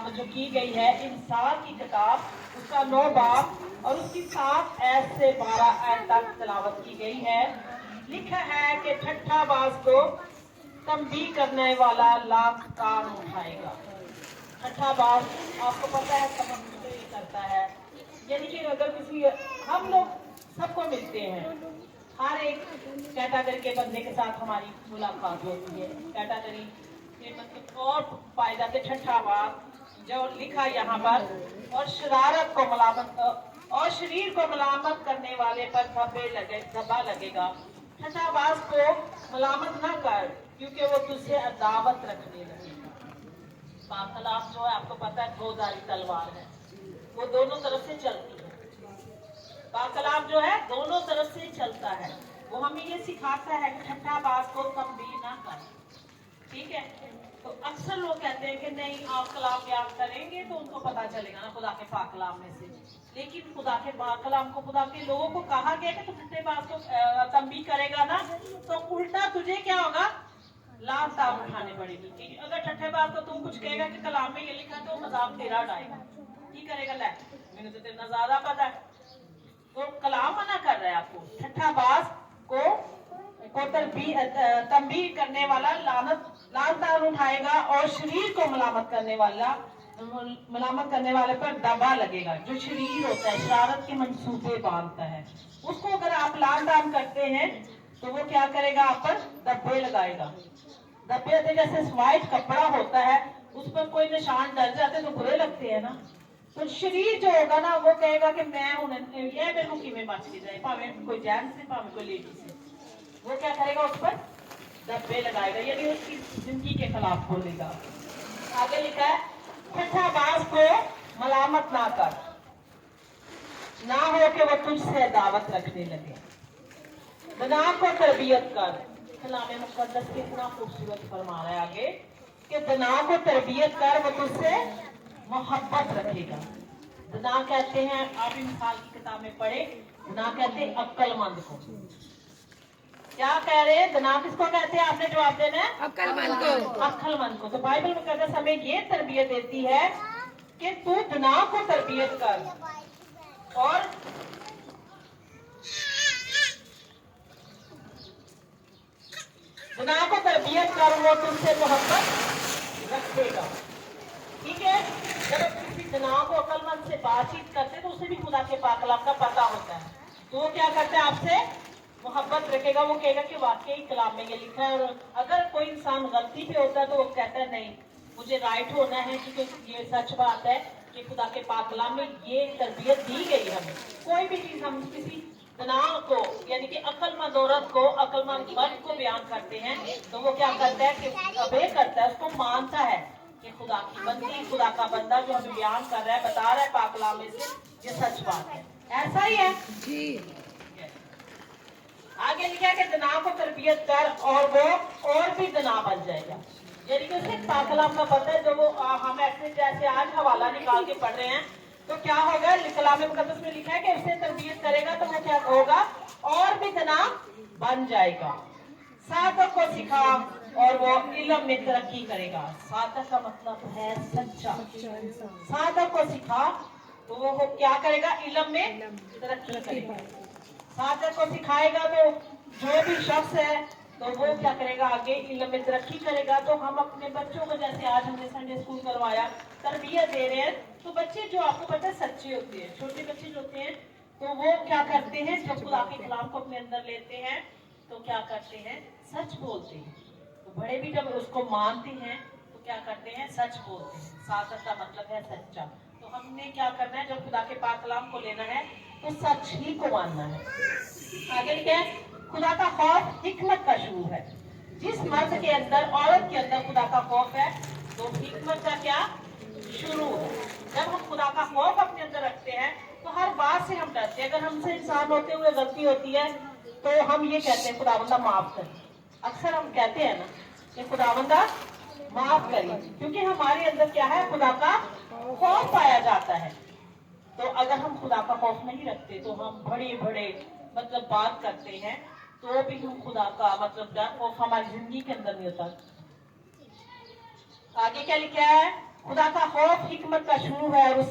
तलावत जो की गई है इंसान की किताब, उसका 9 बाब और उसकी 7 ऐत से 12 ऐत तक तलावत की गई है। लिखा है कि ठट्ठा बाज को तंबीह करने वाला लाख कान उठाएगा। ठट्ठा बाज आपको पता है तमन्ना ये करता है, यानी कि अगर किसी, हम लोग सबको मिलते हैं, हर एक कैटेगरी के बंदे के साथ हमारी मुलाकात होती है। कैटेगरी के मतलब और पाए जाते ठट्ठा बाज जो लिखा यहाँ पर, और शरारत को मलामत और शरीर को मलामत करने वाले पर धब्बा लगेगा। ठट्ठा बाज को मलामत ना कर क्योंकि वो तुझसे अदावत रखने लगेगा। पाकलाम जो है आपको पता है गोदारी तलवार है, वो दोनों तरफ से चलती है। पाकलाम जो है दोनों तरफ से चलता है। वो हमें ये सिखाता है कि ठट्ठा बाज को तंबीह ना कर, ठीक है। तो अक्सर लोग कहते हैं कि नहीं आप कलाम याद करेंगे तो उनको पता चलेगा ना खुदा के पाक कलाम में से, लेकिन खुदा के पाक कलाम को, खुदा के लोगों को कहा गया कि तू ठट्ठे बाज को तंबीह करेगा ना तो उल्टा तुझे क्या होगा, लाभ दाम उठाने पड़ेगी। क्योंकि अगर ठट्ठे बाज को तुम कुछ कहेगा कि कलाम में ये लिखा तो मजाक तेरा उड़ाएगा, ठीक करेगा, ले मैंने तो तेरा ज्यादा पता है। तो कलाम मना कर रहा है आपको, ठट्ठा बाज को तंबीह करने वाला लानत दान उठाएगा और शरीर को मलामत करने वाले पर दबा लगेगा। जो शरीर होता है शरारत के मंसूबे बांधता है, उसको अगर आप लान दान करते हैं तो वो क्या करेगा, आप पर धब्बे लगाएगा। धब्बे जैसे व्हाइट कपड़ा होता है उस पर कोई निशान डल जाते तो बुरे लगते हैं ना, तो शरीर जो होगा ना वो कहेगा कि मैं ये मेरे को किमें बच के जाए, भावे कोई जेंट्स से भावे कोई लेडीज से, वो क्या करेगा, उस पर धब्बे लगाएगा, यानी उसकी जिंदगी के खिलाफ बोलेगा। आगे लिखा है ठट्ठा बाज को मलामत ना कर, ना हो कि वो तुझसे दावत रखने लगे। दना को तरबियत कर, कलाम मुकद्दस कितना खूबसूरत फरमा रहा है आगे कि दना को तरबियत कर, वो तुझसे मोहब्बत रखेगा। दना कहते हैं, आप मिसाल की किताब में पढ़े, दना कहते हैं अक्लमंद को। क्या कह रहे हैं, दना किसको कहते हैं, आपने जवाब देना है, अक्लमंद को। अक्लमंद को। तो बाइबल मुकद्दस हमें ये तरबियत देती है कि तू दना को तरबियत कर और दना को तरबियत कर, वो तुमसे मोहब्बत रखेगा, ठीक है। जब किसी दना को अक्लमंद से बातचीत करते तो उसे भी खुदा के पाक कलाम का पता होता है, तो वो क्या करता है, आपसे मोहब्बत रखेगा। वो कहेगा कि वाकई कलाम में ये लिखा है। और अगर कोई इंसान गलती पे होता है तो वो कहता है नहीं मुझे राइट होना है, क्योंकि ये सच बात है कि खुदा के पाक कलाम में ये तरबियत दी गई हमें। कोई भी चीज हम किसी दना को यानी कि अक्लमंद औरत को, अक्लमंद मर्द को बयान करते हैं तो वो क्या करता है कि अबे करता है, उसको मानता है कि खुदा की बंदी, खुदा का बंदा जो हमें बयान कर रहा है, बता रहा है पाक कलाम में से, ये सच बात है। ऐसा ही है जी। आगे लिखा है कि दना को तरबियत कर और वो और भी दना बन जाएगा, यानी कि उसे पाक कलाम का पता है। जो वो हम ऐसे जैसे आज हवाला निकाल के पढ़ रहे हैं तो क्या होगा, कलाम मुकद्दस में लिखा है कि उसे तरबियत करेगा तो वो क्या होगा, और भी दना बन जाएगा। साधक को सिखा और वो इल्म में तरक्की करेगा। साधक का मतलब है सच्चा। साधक को सिखा तो वो क्या करेगा, इल्म में तरक्की करेगा। साधक को सिखाएगा तो जो भी शख्स है तो वो क्या करेगा, आगे इल्म में तरक्की करेगा। तो हम अपने बच्चों को, जैसे आज हमने संडे स्कूल करवाया, तरबियत दे रहे हैं, तो बच्चे जो आपको पता है सच्चे होते हैं, छोटे बच्चे जो होते हैं तो वो क्या करते हैं, जब खुदा के कलाम को अपने अंदर लेते हैं तो क्या करते हैं, सच बोलते हैं। तो बड़े भी जब उसको मानते हैं तो क्या करते हैं, सच बोलते हैं। साधक का मतलब है सच्चा। तो हमने क्या करना है, जब खुदा के पाक कलाम को लेना है तो सच ही को मानना है। आगे क्या है, खुदा का खौफ हिकमत का शुरू है। जिस मर्द के अंदर, औरत के अंदर खुदा का खौफ है तो हिकमत का क्या शुरू है। जब हम खुदा का खौफ अपने अंदर रखते हैं तो हर बात से हम डरते हैं। अगर हमसे इंसान होते हुए गलती होती है तो हम ये कहते हैं खुदावंदा माफ कर। अक्सर हम कहते हैं ना कि खुदावंदा माफ करिए, क्योंकि हमारे अंदर क्या है, खुदा का खौफ पाया जाता है। तो अगर हम खुदा का खौफ नहीं रखते तो हम बड़े बड़े मतलब बात करते हैं, तो भी हम खुदा का मतलब डर खौफ हमारी जिंदगी के अंदर नहीं होता। आगे क्या लिखा है, खुदा का खौफ हिकमत का शुरू है और